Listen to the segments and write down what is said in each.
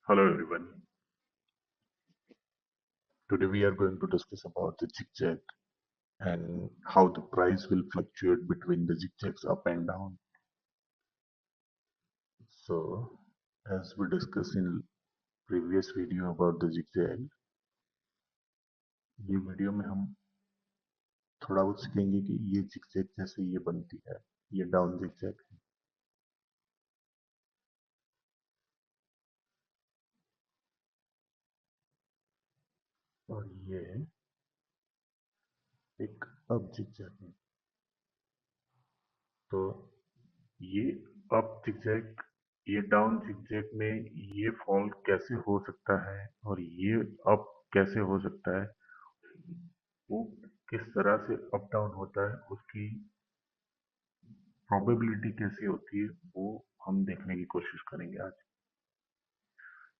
Hello everyone. Today we are going to discuss about the zigzag and how the price will fluctuate between the zigzags up and down. So, as we discussed in previous video about the zigzag, ये video में हम थोड़ा बहुत सीखेंगे कि ये zigzag कैसे ये बनती है, ये डाउन zigzag है और ये एक अप zigzag है। तो ये अप zigzag, ये डाउन zigzag में ये फॉल कैसे हो सकता है और ये अप कैसे हो सकता है, वो किस तरह से अप डाउन होता है, उसकी प्रोबेबिलिटी कैसी होती है, वो हम देखने की कोशिश करेंगे आज।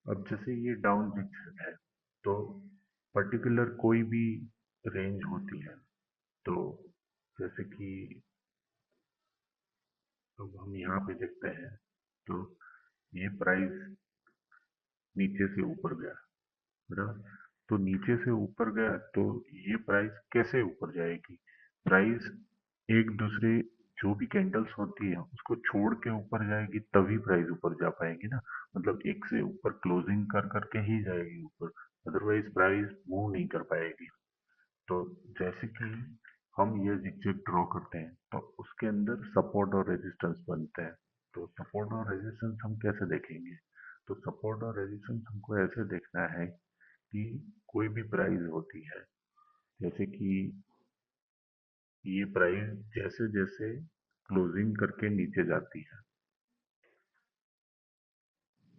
अब जैसे ये डाउन जिग है, तो पर्टिकुलर कोई भी रेंज होती है। तो जैसे कि अब हम यहाँ पे देखते हैं, तो ये प्राइस नीचे से ऊपर गया, बराबर। तो नीचे से ऊपर गया तो ये प्राइस कैसे ऊपर जाएगी? प्राइस एक दूसरे, जो भी कैंडल्स होती है उसको छोड़ के ऊपर जाएगी तभी प्राइस ऊपर जा पाएगी ना। मतलब एक से ऊपर क्लोजिंग कर करके ही जाएगी ऊपर, अदरवाइज प्राइस मूव नहीं कर पाएगी। तो जैसे कि हम ये जिगजैग ड्रॉ करते हैं तो उसके अंदर सपोर्ट और रेजिस्टेंस बनते हैं। तो सपोर्ट और रेजिस्टेंस हम कैसे देखेंगे? तो सपोर्ट और रेजिस्टेंस हमको ऐसे देखना है कि कोई भी प्राइस होती है, जैसे कि ये प्राइस जैसे जैसे क्लोजिंग करके नीचे जाती है,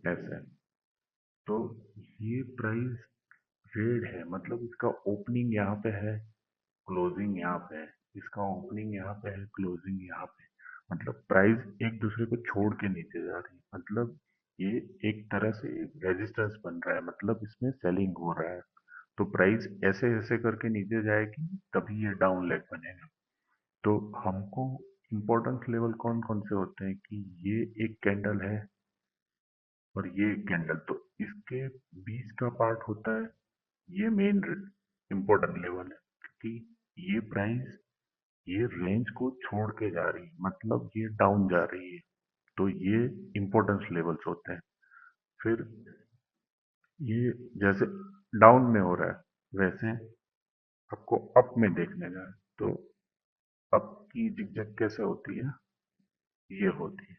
ऐसे, तो ये प्राइस रेड है, मतलब इसका ओपनिंग यहाँ पे है, क्लोजिंग यहाँ पे है, इसका ओपनिंग यहाँ पे है, क्लोजिंग यहाँ पे, मतलब प्राइस एक दूसरे को छोड़ के नीचे जा रही है। मतलब ये एक तरह से रेजिस्टेंस बन रहा है, मतलब इसमें सेलिंग हो रहा है। तो प्राइस ऐसे ऐसे करके नीचे जाएगी तभी ये डाउन लेग बनेगा। तो हमको इम्पोर्टेंस लेवल कौन कौन से होते हैं कि ये एक कैंडल है और ये एक कैंडल, तो इसके बीच का पार्ट होता है, ये मेन इम्पोर्टेंट लेवल है, क्योंकि ये प्राइस ये रेंज को छोड़ के जा रही है, मतलब ये डाउन जा रही है। तो ये इम्पोर्टेंस लेवल्स होते हैं। फिर ये जैसे डाउन में हो रहा है वैसे आपको अप में देखने का है। तो अप की जिगजैग कैसे होती है? ये होती है।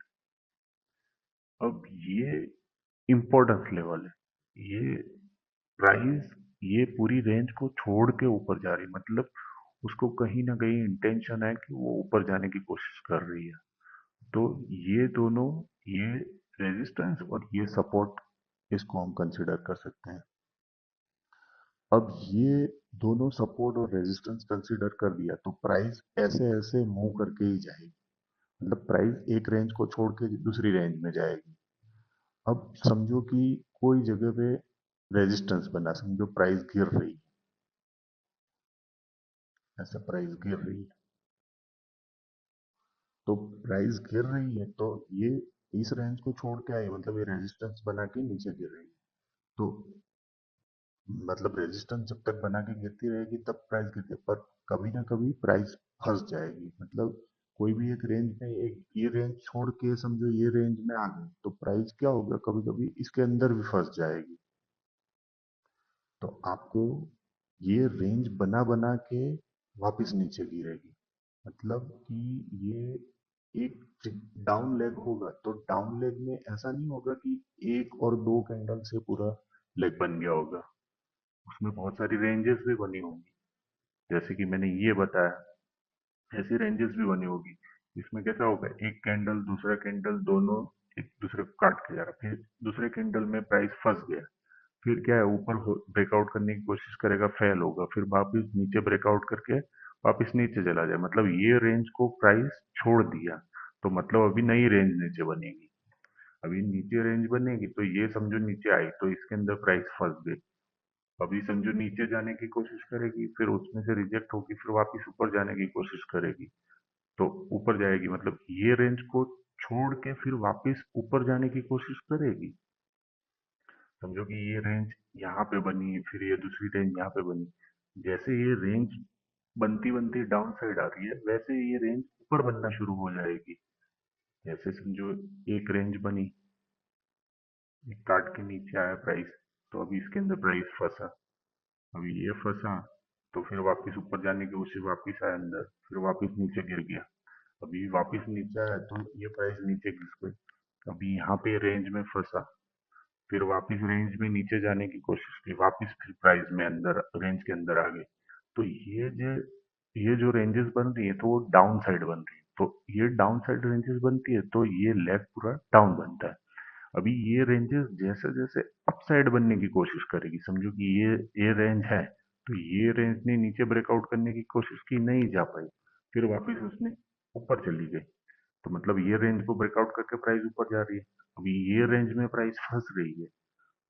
अब ये इम्पोर्टेंस लेवल है, ये प्राइस ये पूरी रेंज को छोड़ के ऊपर जा रही, मतलब उसको कहीं ना कहीं इंटेंशन है कि वो ऊपर जाने की कोशिश कर रही है। तो ये दोनों, ये रेजिस्टेंस और ये सपोर्ट, इसको हम कंसिडर कर सकते हैं। अब ये दोनों सपोर्ट और रेजिस्टेंस कंसिडर कर दिया तो प्राइस ऐसे ऐसे मूव करके ही जाएगी, मतलब प्राइस एक रेंज को छोड़ के दूसरी रेंज में जाएगी। अब समझो कि कोई जगह पे रेजिस्टेंस बना, समझो प्राइस गिर रही है, ऐसा प्राइस गिर रही है, तो प्राइस गिर रही है तो ये इस रेंज को छोड़ के आई, मतलब ये रेजिस्टेंस बना के नीचे गिर रही है। तो मतलब रेजिस्टेंस जब तक बना के गिरती रहेगी तब प्राइस गिरती है, पर कभी ना कभी प्राइस फंस जाएगी। मतलब कोई भी एक रेंज में, एक ये रेंज छोड़ के समझो ये रेंज में आ गई तो प्राइस क्या होगा, कभी कभी इसके अंदर भी फंस जाएगी। तो आपको ये रेंज बना बना के वापस नीचे गिरेगी, मतलब कि ये एक डाउन लेग होगा तो डाउन लेग में ऐसा नहीं होगा कि एक और दो कैंडल से पूरा लेग बन गया होगा, उसमें बहुत सारी रेंजेस भी बनी होंगी। जैसे कि मैंने ये बताया, ऐसी रेंजेस भी बनी होगी। इसमें कैसा होगा, एक कैंडल दूसरा कैंडल दोनों एक दूसरे को काट के जा रहा, फिर दूसरे कैंडल में प्राइस फंस गया, फिर क्या है ऊपर ब्रेकआउट करने की कोशिश करेगा, फेल होगा, फिर वापस नीचे ब्रेकआउट करके वापस नीचे चला जाए, मतलब ये रेंज को प्राइस छोड़ दिया। तो मतलब अभी नई रेंज नीचे बनेगी, अभी नीचे रेंज बनेगी तो ये समझो नीचे आई तो इसके अंदर प्राइस फंस गई। अभी समझो नीचे जाने की कोशिश करेगी, फिर उसमें से रिजेक्ट होगी, फिर वापस ऊपर जाने की कोशिश करेगी, तो ऊपर जाएगी, मतलब ये रेंज को छोड़ के फिर वापस ऊपर जाने की कोशिश करेगी। समझो कि ये रेंज यहाँ पे बनी, फिर ये दूसरी रेंज यहाँ पे बनी। जैसे ये रेंज बनती बनती डाउन साइड आ रही है, वैसे ये रेंज ऊपर बनना शुरू हो जाएगी। जैसे समझो एक रेंज बनी, एक काट के नीचे आया प्राइस, तो अभी इसके अंदर प्राइस फंसा। अभी ये फंसा, तो फिर वापस ऊपर जाने की कोशिश, वापस आया अंदर, फिर वापस नीचे गिर गया। अभी वापस नीचे आया तो ये प्राइस नीचे घिस गई। अभी यहाँ पे रेंज में फंसा, फिर वापस रेंज में नीचे जाने की कोशिश की, वापस फिर प्राइस में अंदर, रेंज के अंदर आ गए। तो ये जो रेंजेस बन रही है, तो वो डाउन साइड बन रही है। तो ये डाउन साइड रेंजेस बनती है, तो ये लेग पूरा डाउन बनता है। अभी ये रेंजेस जैसे जैसे अप साइड बनने की कोशिश करेगी, समझो कि ये रेंज है, तो ये रेंज ने नीचे ब्रेकआउट करने की कोशिश की, नहीं जा पाई, फिर वापस उसने ऊपर चली गई। तो मतलब ये रेंज को ब्रेकआउट करके प्राइस ऊपर जा रही है। अभी ये रेंज में प्राइस फंस रही है,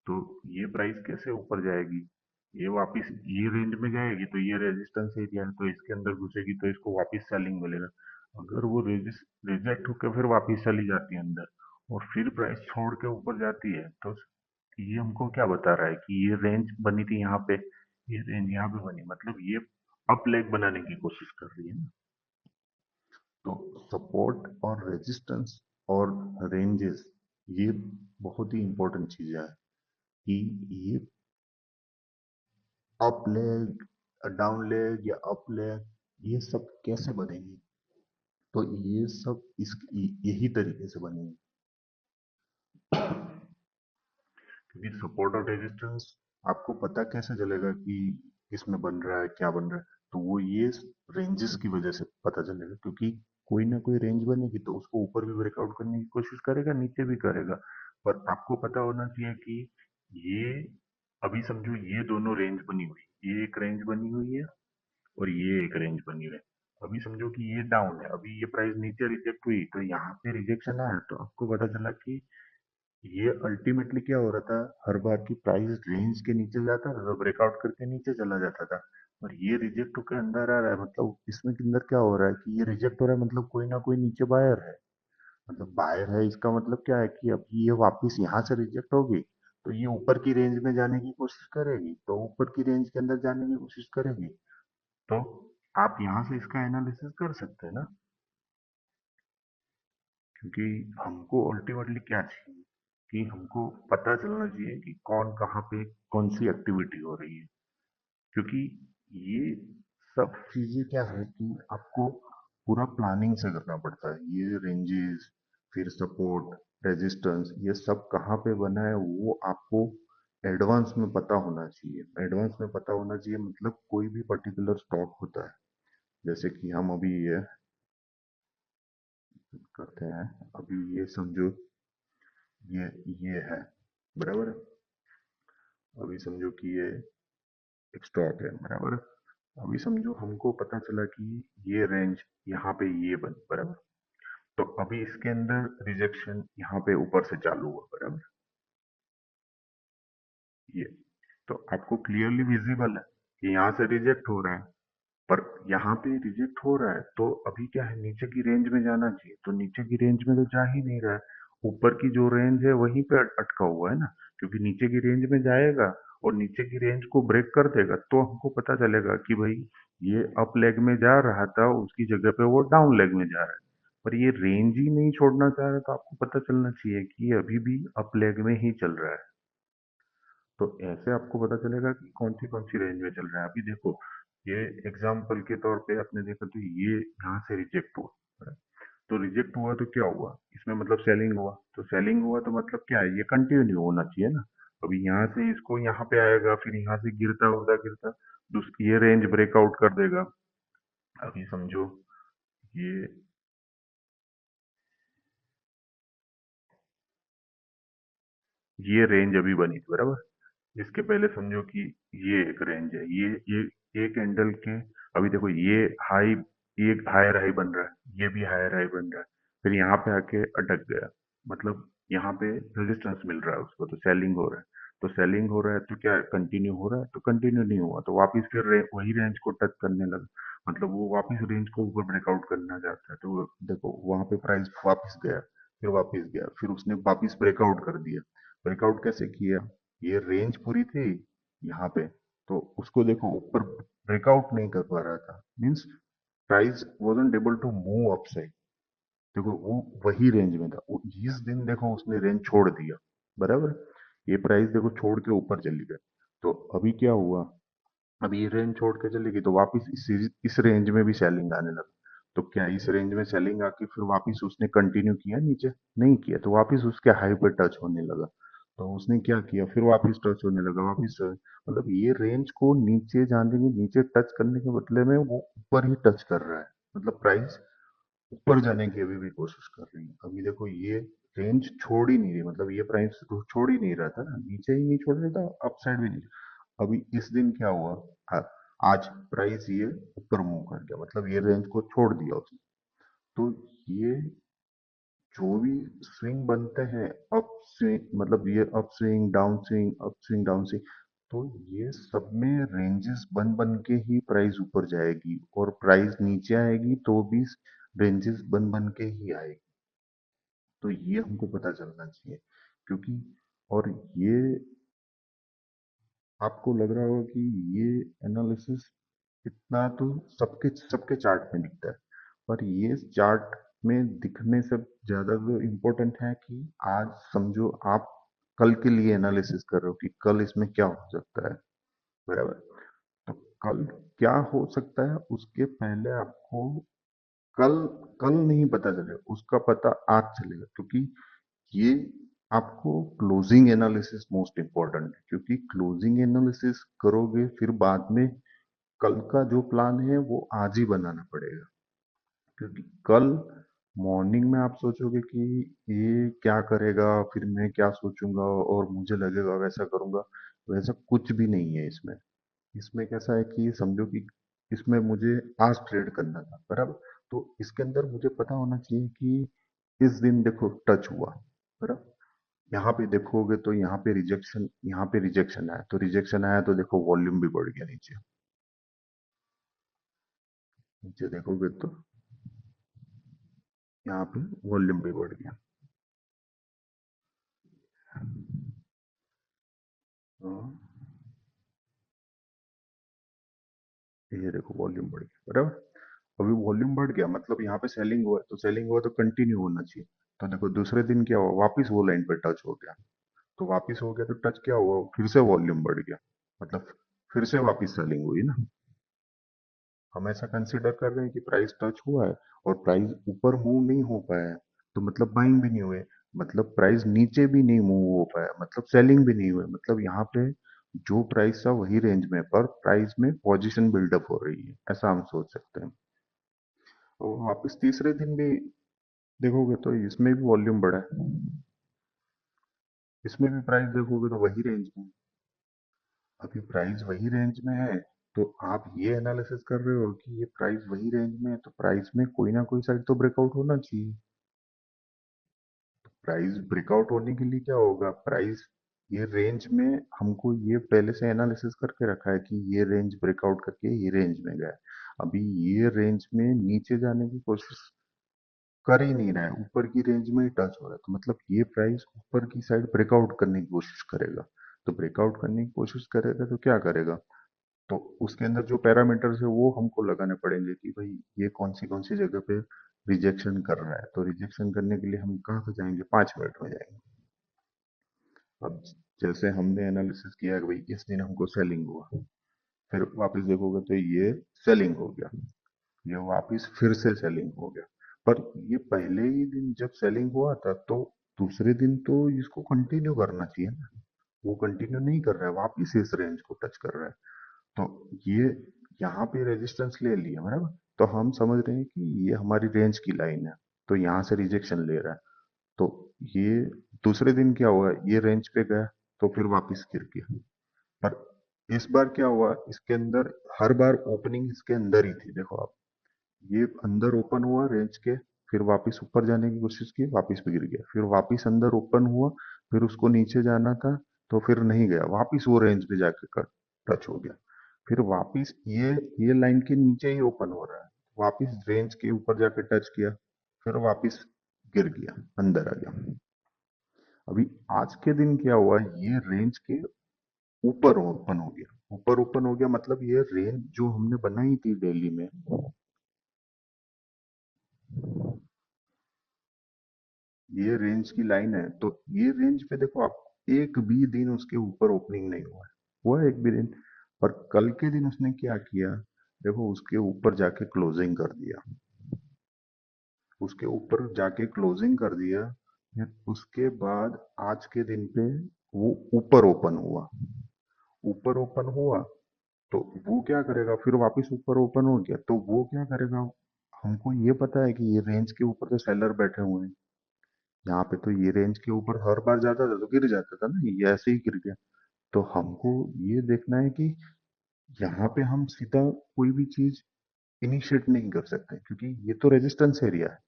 तो ये प्राइस कैसे ऊपर जाएगी? ये वापस ये रेंज में जाएगी, तो ये रेजिस्टेंस एरिया है, तो इसके अंदर घुसेगी, तो इसको वापस सेलिंग मिलेगा। अगर वो रिजेक्ट होकर फिर वापस चली जाती है अंदर, और फिर प्राइस छोड़ के ऊपर जाती है, तो ये हमको क्या बता रहा है कि ये रेंज बनी थी यहाँ पे, ये रेंज यहाँ पे बनी, मतलब ये अप लेग बनाने की कोशिश कर रही है ना। तो सपोर्ट और रेजिस्टेंस और रेंजेस, ये बहुत ही इंपॉर्टेंट चीजें हैं कि ये अप लेग, डाउन लेग या अप लेग, ये सब कैसे बनेगी। तो ये सब यही तरीके से बनेगी, क्योंकि सपोर्ट और रेजिस्टेंस आपको पता कैसे चलेगा कि किसमें बन रहा है, क्या बन रहा है। तो वो ये रेंजेस की वजह से पता चलेगा, क्योंकि कोई ना कोई रेंज बनेगी तो उसको ऊपर भी ब्रेकआउट करने की कोशिश करेगा, नीचे भी करेगा। पर आपको पता होना चाहिए कि ये, अभी समझो ये दोनों रेंज बनी हुई, ये एक रेंज बनी हुई है और ये एक रेंज बनी हुई है। अभी समझो कि ये डाउन है, अभी ये प्राइस नीचे रिजेक्ट हुई, तो यहाँ पे रिजेक्शन आया, तो आपको पता चला कि ये अल्टीमेटली क्या हो रहा था, हर बार की प्राइस रेंज के नीचे जाता था तो ब्रेकआउट करके नीचे चला जाता था। और ये रिजेक्ट होकर अंदर आ रहा है, मतलब इसमें के अंदर क्या हो रहा है कि ये रिजेक्ट हो रहा है, मतलब कोई ना कोई नीचे बायर है। मतलब बायर है, इसका मतलब क्या है कि अभी ये वापस यहाँ से रिजेक्ट होगी, तो ये ऊपर की रेंज में जाने की कोशिश करेगी, तो ऊपर की रेंज के अंदर जाने की कोशिश करेगी। तो आप यहाँ से इसका एनालिसिस कर सकते हैं ना, क्योंकि हमको अल्टीमेटली क्या चाहिए कि हमको पता चलना चाहिए कि कौन कहाँ पे कौन सी एक्टिविटी हो रही है। क्योंकि ये सब चीजें क्या है कि आपको पूरा प्लानिंग से करना पड़ता है। ये रेंजेस, फिर सपोर्ट, रेजिस्टेंस, ये सब कहाँ पे बना है वो आपको एडवांस में पता होना चाहिए। एडवांस में पता होना चाहिए मतलब कोई भी पर्टिकुलर स्टॉक होता है, जैसे कि हम अभी ये करते हैं, अभी ये समझो ये ये है, बराबर। अभी समझो कि ये एक स्टॉक है, बराबर। अभी समझो हमको पता चला कि ये रेंज यहाँ पे ये बनी, बराबर। तो अभी इसके अंदर रिजेक्शन यहाँ पे ऊपर से चालू हुआ, बराबर। ये तो आपको क्लियरली विजिबल है कि यहाँ से रिजेक्ट हो रहा है, पर यहाँ पे रिजेक्ट हो रहा है, तो अभी क्या है, नीचे की रेंज में जाना चाहिए, तो नीचे की रेंज में तो जा ही नहीं रहा है। ऊपर की जो रेंज है वहीं पे अटका हुआ है ना, क्योंकि नीचे की रेंज में जाएगा और नीचे की रेंज को ब्रेक कर देगा, तो हमको पता चलेगा कि भाई ये अप लेग में जा रहा था, उसकी जगह पे वो डाउन लेग में जा रहा है। पर ये रेंज ही नहीं छोड़ना चाह रहा, तो आपको पता चलना चाहिए कि ये अभी भी अप लेग में ही चल रहा है। तो ऐसे आपको पता चलेगा कि कौन सी रेंज में चल रहा है। अभी देखो, ये एग्जाम्पल के तौर पे आपने देखा, तो ये यहाँ से रिजेक्ट हुआ, तो रिजेक्ट हुआ तो क्या हुआ, इसमें मतलब सेलिंग हुआ, तो सेलिंग हुआ तो मतलब क्या है, ये कंटिन्यू होना चाहिए ना। अभी यहाँ से इसको यहाँ पे आएगा, फिर यहाँ से गिरता गिरता गिरता ये रेंज ब्रेकआउट कर देगा। अभी समझो ये ये रेंज अभी बनी थी, बराबर। इसके पहले समझो कि ये एक रेंज है, ये एक कैंडल के, अभी देखो ये हाई, ये हायर हाई बन रहा है, ये भी हायर हाई बन रहा है, फिर यहाँ पे आके अटक गया, मतलब यहाँ पे रेजिस्टेंस मिल रहा है उसको, तो सेलिंग हो रहा है। तो सेलिंग हो रहा है, तो क्या कंटिन्यू हो रहा है, तो कंटिन्यू नहीं हुआ, तो वापस फिर वही रेंज को टच करने लगा, मतलब वो वापस रेंज को ऊपर ब्रेकआउट करना चाहता है, तो देखो वहां पे प्राइस वापस गया, फिर वापस गया, फिर उसने वापस ब्रेकआउट कर दिया। ब्रेकआउट कैसे किया, ये रेंज पूरी थी यहाँ पे, तो उसको देखो ऊपर ब्रेकआउट नहीं कर पा रहा था, means price wasn't able to move upside। देखो वो वही रेंज में था, इस दिन देखो उसने रेंज छोड़ दिया, बराबर। ये प्राइस देखो छोड़ के ऊपर चली गई, तो अभी क्या हुआ, अब ये रेंज छोड़ के चली गई तो वापस इस रेंज में भी सेलिंग आने लगा। तो क्या इस रेंज में सेलिंग आके फिर वापस उसने कंटिन्यू किया नीचे? नहीं किया, तो वापस उसके हाई पे टच होने लगा। तो उसने क्या किया, फिर वापस टच होने लगा, मतलब ये रेंज को नीचे जाने के, नीचे टच करने के बदले में वो ऊपर ही टच कर रहा है। मतलब प्राइस ऊपर जाने की अभी भी कोशिश कर रही है। अभी देखो ये रेंज छोड़ ही नहीं रही, मतलब ये प्राइस तो छोड़ ही नहीं रहा था ना, नीचे ही नहीं छोड़ रहा था, अप साइड भी नहीं। अभी इस दिन क्या हुआ, आ- आज प्राइस ये ऊपर मूव कर गया, मतलब ये रेंज को छोड़ दिया उसने। तो ये जो भी स्विंग बनते हैं, अप स्विंग, मतलब ये up swing down swing, up swing down swing, तो ये सब में रेंजेस बन बन के ही प्राइस ऊपर जाएगी, और प्राइस नीचे आएगी तो भी रेंजेस बन बन के ही आएगी। तो ये हमको पता चलना चाहिए, क्योंकि और ये आपको लग रहा होगा कि ये एनालिसिस इतना तो सबके सबके चार्ट में दिखता है, पर ये चार्ट में दिखने से ज्यादा जो इम्पोर्टेंट है कि आज समझो आप कल के लिए एनालिसिस कर रहे हो कि कल इसमें क्या हो सकता है, बराबर। तो कल क्या हो सकता है उसके पहले आपको कल कल नहीं पता चलेगा, उसका पता आज चलेगा, क्योंकि ये आपको क्लोजिंग एनालिसिस मोस्ट इम्पोर्टेंट है, क्योंकि क्लोजिंग एनालिसिस करोगे फिर बाद में कल का जो प्लान है वो आज ही बनाना पड़ेगा। क्योंकि कल मॉर्निंग में आप सोचोगे कि ये क्या करेगा, फिर मैं क्या सोचूंगा और मुझे लगेगा वैसा करूंगा, वैसा कुछ भी नहीं है इसमें। इसमें कैसा है कि समझो कि इसमें मुझे आज ट्रेड करना था, बराबर। तो इसके अंदर मुझे पता होना चाहिए कि इस दिन देखो टच हुआ, बराबर। यहाँ पे देखोगे तो यहाँ पे रिजेक्शन आया, तो रिजेक्शन आया तो देखो वॉल्यूम भी बढ़ गया नीचे। नीचे देखोगे तो यहाँ पे वॉल्यूम भी बढ़ गया। हाँ, ये देखो वॉल्यूम बढ़ गया, बराबर। अभी वॉल्यूम बढ़ गया मतलब यहाँ पे सेलिंग हुआ है, तो सेलिंग हुआ तो कंटिन्यू होना चाहिए। तो देखो दूसरे दिन क्या हुआ, वापस वो लाइन पे टच हो गया। तो वापस हो गया तो टच क्या हुआ, फिर से वॉल्यूम बढ़ गया, मतलब फिर से वापस सेलिंग हुई ना। हम ऐसा कंसिडर कर रहे हैं कि प्राइस टच हुआ है और प्राइस ऊपर मूव नहीं हो पाया है, तो मतलब बाइंग भी नहीं हुए, मतलब प्राइस नीचे भी नहीं मूव हो पाया, मतलब सेलिंग भी नहीं हुए, मतलब यहाँ पे जो प्राइस था वही रेंज में, पर प्राइस में पोजीशन बिल्डअप हो रही है, ऐसा हम सोच सकते हैं। और वापस तीसरे दिन भी देखोगे तो इसमें भी वॉल्यूम बढ़ा है, इसमें भी प्राइस देखोगे तो वही रेंज में है। अभी प्राइस वही रेंज में है, तो आप ये एनालिसिस कर रहे हो कि ये प्राइस वही रेंज में है, तो प्राइस में कोई ना कोई साइड तो ब्रेकआउट होना चाहिए। प्राइस ब्रेकआउट होने के लिए क्या होगा, प्राइस ये रेंज में, हमको ये पहले से एनालिसिस करके रखा है कि ये रेंज ब्रेकआउट करके ये रेंज में गया है। अभी ये रेंज में नीचे जाने की कोशिश कर ही नहीं रहा है, ऊपर की रेंज में ही टच हो रहा है, तो मतलब ये प्राइस ऊपर की साइड ब्रेकआउट करने की कोशिश करेगा। तो ब्रेकआउट करने की कोशिश करेगा तो क्या करेगा, तो उसके अंदर जो पैरामीटर्स है वो हमको लगाने पड़ेंगे कि भाई ये कौन सी जगह पे रिजेक्शन कर रहा है। तो रिजेक्शन करने के लिए हम कहाँ पे जाएंगे, 5 मिनट में जाएंगे। अब जैसे हमने एनालिसिस किया कि भाई इस दिन हमको सेलिंग हुआ, फिर वापस देखोगे तो ये सेलिंग हो गया, ये वापस फिर से सेलिंग हो गया। पर ये पहले ही दिन जब सेलिंग हुआ था तो दूसरे दिन तो इसको कंटिन्यू करना चाहिए ना, वो कंटिन्यू नहीं कर रहा है, वापस इस रेंज को टच कर रहा है। तो ये यहाँ पे रेजिस्टेंस ले लिया, बराबर। तो हम समझ रहे हैं कि ये हमारी रेंज की लाइन है, तो यहाँ से रिजेक्शन ले रहा है। तो ये दूसरे दिन क्या हुआ, ये रेंज पे गया तो फिर वापस गिर गया। पर इस बार क्या हुआ, इसके अंदर हर बार ओपनिंग इसके अंदर ही थी, देखो आप, ये अंदर ओपन हुआ रेंज के, फिर वापस ऊपर जाने की कोशिश की, वापस भी गिर गया, फिर वापस अंदर ओपन हुआ, फिर उसको नीचे जाना था तो फिर नहीं गया, वापस वो रेंज पे जाके कर टच हो गया, फिर वापस ये लाइन के नीचे ही ओपन हो रहा है, वापस रेंज के ऊपर जाके टच किया, फिर वापस गिर गया, अंदर आ गया। अभी आज के दिन क्या हुआ, ये रेंज के ऊपर ओपन हो गया। ऊपर ओपन हो गया मतलब ये रेंज जो हमने बनाई थी डेली में, ये रेंज की लाइन है, तो ये रेंज पे देखो आप, एक भी दिन उसके ऊपर ओपनिंग नहीं हुआ है। हुआ है एक भी दिन। और कल के दिन उसने क्या किया, देखो उसके ऊपर जाके क्लोजिंग कर दिया। उसके ऊपर जाके क्लोजिंग कर दिया। फिर उसके बाद आज के दिन पे वो ऊपर ओपन हुआ। ऊपर ओपन हुआ तो वो क्या करेगा, फिर वापस ऊपर ओपन हो गया तो वो क्या करेगा। हमको ये पता है कि ये रेंज के ऊपर तो सेलर बैठे हुए हैं। यहाँ पे तो ये रेंज के ऊपर हर बार जाता था तो गिर जाता था ना, ये ऐसे ही गिर गया। तो हमको ये देखना है कि यहाँ पे हम सीधा कोई भी चीज इनिशिएट नहीं कर सकते, क्योंकि ये तो रेजिस्टेंस एरिया है।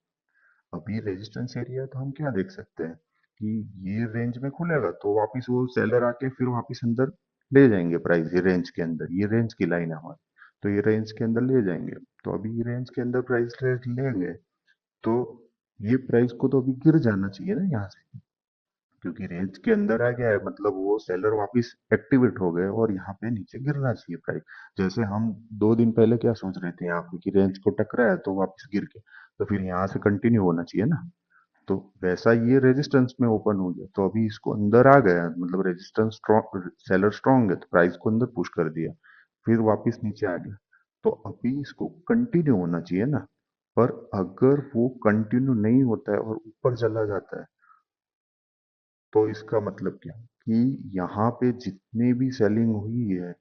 अभी रेजिस्टेंस एरिया तो हम क्या देख सकते हैं कि ये रेंज में खुलेगा तो वापस वो सेलर आके फिर वापस अंदर ले जाएंगे प्राइस, ये रेंज के अंदर, ये रेंज की लाइन है हमारी, तो ये रेंज के अंदर ले जाएंगे। तो अभी ये रेंज के अंदर प्राइस ले गए तो ये प्राइस को तो अभी गिर जाना चाहिए ना यहाँ से, क्योंकि रेंज के अंदर आ गया है मतलब वो सेलर वापस एक्टिवेट हो गए और यहाँ पे नीचे गिरना चाहिए प्राइस। जैसे हम 2 दिन पहले क्या सोच रहे थे, यहाँ पे कि रेंज को टकराया तो वापस गिर गया, तो फिर यहाँ से कंटिन्यू होना चाहिए ना। तो वैसा ये रेजिस्टेंस में ओपन हो गया तो अभी इसको अंदर आ गया, मतलब रेजिस्टेंस स्ट्रॉन्ग, सेलर स्ट्रॉन्ग है तो प्राइस को अंदर पुश कर दिया, फिर वापस नीचे आ गया। तो अभी इसको कंटिन्यू होना चाहिए ना। पर अगर वो कंटिन्यू नहीं होता है और ऊपर चला जाता है तो इसका मतलब क्या, कि यहाँ पे जितनी भी सेलिंग हुई है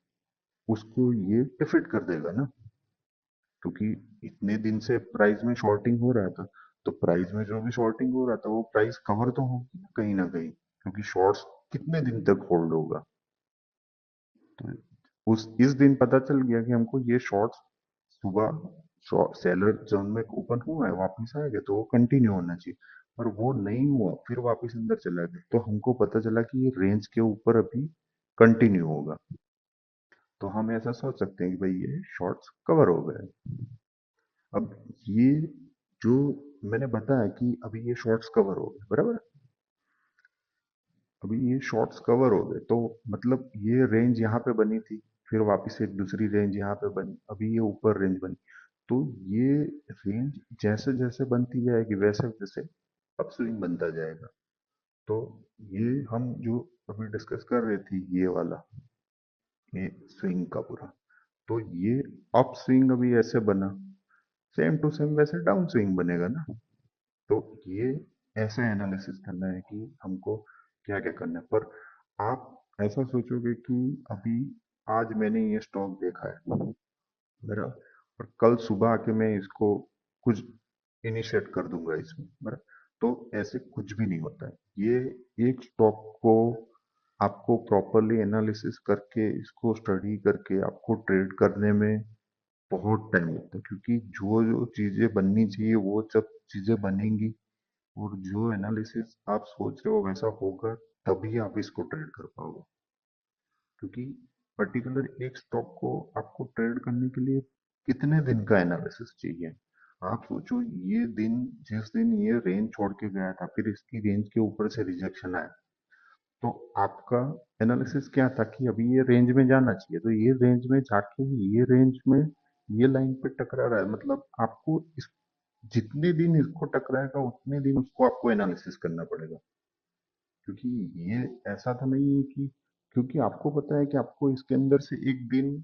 उसको ये डिफिट कर देगा ना। क्योंकि इतने दिन से प्राइस में शॉर्टिंग हो रहा था, तो प्राइस में जो भी शॉर्टिंग हो रहा था वो प्राइस कवर तो होगी ना कहीं, क्योंकि शॉर्ट्स कितने दिन तक होल्ड होगा। तो उस इस दिन पता चल गया कि हमको ये शॉर्ट्स सुबह सेलर जोन में ओपन हुआ है वापस आ गया तो वो कंटिन्यू होना चाहिए। और वो नहीं हुआ, फिर वापस अंदर चला गया तो हमको पता चला कि ये रेंज के ऊपर अभी कंटिन्यू होगा। तो हम ऐसा सोच सकते हैं कि भाई ये शॉर्ट्स कवर हो गए। अब ये जो मैंने बताया कि अभी ये शॉर्ट्स कवर हो गए बराबर, अभी ये शॉर्ट्स कवर हो गए तो मतलब ये रेंज यहाँ पे बनी थी, फिर वापस एक दूसरी रेंज यहाँ पे बनी, अभी ये ऊपर रेंज बनी। तो ये रेंज जैसे जैसे बनती जाएगी वैसे वैसे अपस्विंग बनता जाएगा। तो ये हम जो अभी डिस्कस कर रहे थे ये वाला, ये स्विंग का पूरा, तो ये अप स्विंग अभी ऐसे बना, सेम टू सेम वैसे डाउन स्विंग बनेगा ना। तो ये ऐसे एनालिसिस करना है कि हमको क्या क्या करना है। पर आप ऐसा सोचोगे कि अभी आज मैंने ये स्टॉक देखा है बराबर, और कल सुबह आके मैं इसको कुछ इनिशिएट कर दूंगा इसमें बराबर, तो ऐसे कुछ भी नहीं होता है। ये एक स्टॉक को आपको प्रॉपरली एनालिसिस करके इसको स्टडी करके आपको ट्रेड करने में बहुत टाइम लगता है, क्योंकि जो जो चीजें बननी चाहिए वो सब चीजें बनेंगी, और जो एनालिसिस आप सोच रहे हो वैसा होगा तभी आप इसको ट्रेड कर पाओगे। क्योंकि पर्टिकुलर एक स्टॉक को आपको ट्रेड करने के लिए कितने दिन का एनालिसिस चाहिए। आप सोचो, ये दिन जिस दिन ये रेंज छोड़ के गया था फिर इसकी रेंज के ऊपर से रिजेक्शन आया, तो आपका एनालिसिस क्या था कि अभी ये रेंज में जाना चाहिए, तो ये रेंज में जाके ये रेंज में ये लाइन पे टकरा रहा है, मतलब आपको इस जितने दिन इसको टकराएगा उतने दिन उसको आपको एनालिसिस करना पड़ेगा। क्योंकि ये ऐसा तो नहीं है कि, क्योंकि आपको पता है कि आपको इसके अंदर से एक दिन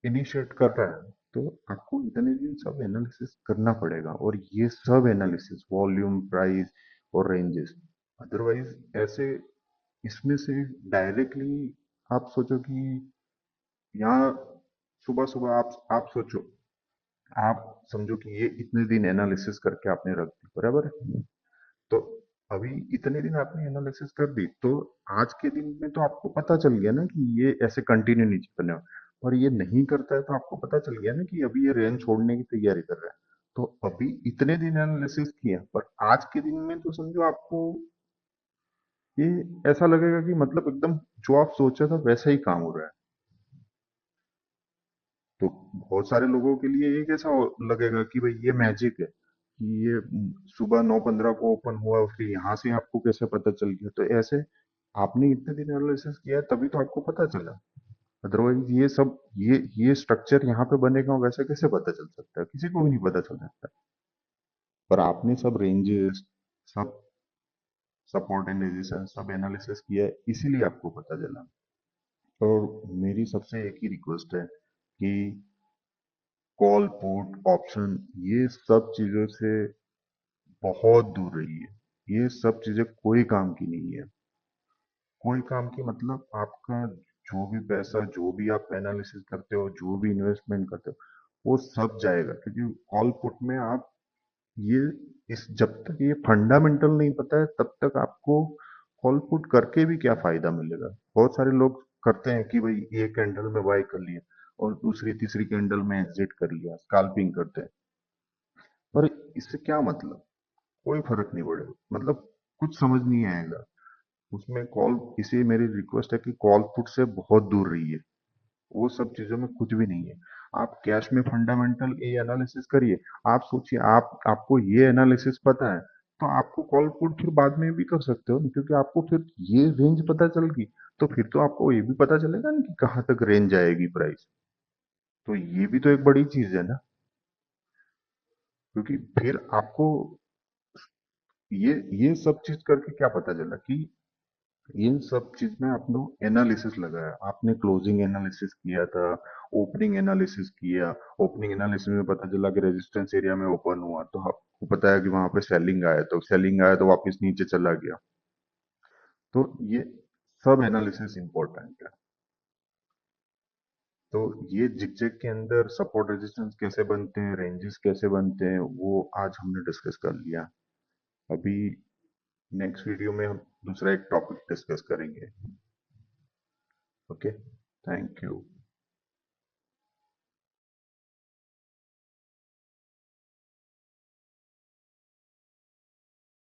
इनिशिएट कर रहा है तो आपको इतने दिन सब एनालिसिस करना पड़ेगा, और ये सब एनालिसिस वॉल्यूम प्राइस और रेंजेस, अदरवाइज ऐसे इसमें से डायरेक्टली आप सोचो कि यहाँ सुबह सुबह आप सोचो, आप समझो कि ये इतने दिन एनालिसिस करके आपने रख दी बराबर है, तो अभी इतने दिन आपने एनालिसिस कर दी तो आज के दिन में तो आपको पता चल गया ना कि ये ऐसे कंटिन्यू नहीं करने वाला। और ये नहीं करता है तो आपको पता चल गया ना कि अभी ये रेंज छोड़ने की तैयारी कर रहा है। तो अभी इतने दिन एनालिसिस किया पर आज के दिन में तो समझो आपको ये ऐसा लगेगा कि मतलब एकदम जो आप सोचा था वैसा ही काम हो रहा है। तो बहुत सारे लोगों के लिए ये कैसा लगेगा कि भाई ये मैजिक है, कि ये सुबह 9:15 को ओपन हुआ, फिर यहाँ से आपको कैसे पता चल गया? तो ऐसे आपने इतने दिन एनालिसिस किया है, तभी तो आपको पता चला। अदरवाइज ये सब ये स्ट्रक्चर यहाँ पे बनेगा वैसे कैसे पता चल सकता है? किसी को भी नहीं पता चल सकता। पर आपने सब रेंजेस, सब सपोर्ट एंड रेजिस्टेंस सब एनालिसिस किया है, इसीलिए आपको पता चला। और मेरी सबसे एक ही रिक्वेस्ट है कि कॉल पुट ऑप्शन ये सब चीजों से बहुत दूर रहिए। ये सब चीजें कोई काम की नहीं है। कोई काम की मतलब आपका जो भी पैसा, जो भी आप एनालिसिस करते हो, जो भी इन्वेस्टमेंट करते हो, वो सब जाएगा। क्योंकि कॉल पुट में आप ये इस जब तक ये फंडामेंटल नहीं पता है तब तक आपको कॉल पुट करके भी क्या फायदा मिलेगा? बहुत सारे लोग करते हैं कि भाई ये कैंडल में बाय कर लिया और दूसरी तीसरी कैंडल में एग्जिट कर लिया, स्कैल्पिंग करते हैं। पर इससे क्या मतलब? कोई फर्क नहीं पड़ेगा, मतलब कुछ समझ नहीं आएगा उसमें। कॉल इसे मेरी रिक्वेस्ट है कि कॉल पुट से बहुत दूर रहिए। वो सब चीजों में कुछ भी नहीं है। आप कैश में फंडामेंटल ये एनालिसिस करिए। आप सोचिए, आप आपको ये एनालिसिस पता है तो आपको कॉल पुट फिर बाद में भी कर सकते हो ना, क्योंकि आपको फिर ये रेंज पता चल गई। तो फिर तो आपको ये भी पता चलेगा ना कि कहाँ तक रेंज आएगी प्राइस। तो ये भी तो एक बड़ी चीज है ना, क्योंकि फिर आपको ये सब चीज करके क्या पता चला कि इन सब चीज में आपने एनालिसिस लगाया, आपने क्लोजिंग एनालिसिस किया था, ओपनिंग एनालिसिस किया। ओपनिंग एनालिसिस में पता चला कि रेजिस्टेंस एरिया में ओपन हुआ तो आपको पता है कि वहां पे सेलिंग आया तो वापस नीचे चला गया। तो ये सब एनालिसिस इंपॉर्टेंट है। तो ये जिगजैग के अंदर सपोर्ट रेजिस्टेंस कैसे बनते हैं, रेंजेस कैसे बनते हैं, वो आज हमने डिस्कस कर लिया। अभी नेक्स्ट वीडियो में हम दूसरा एक टॉपिक डिस्कस करेंगे। Okay, thank you.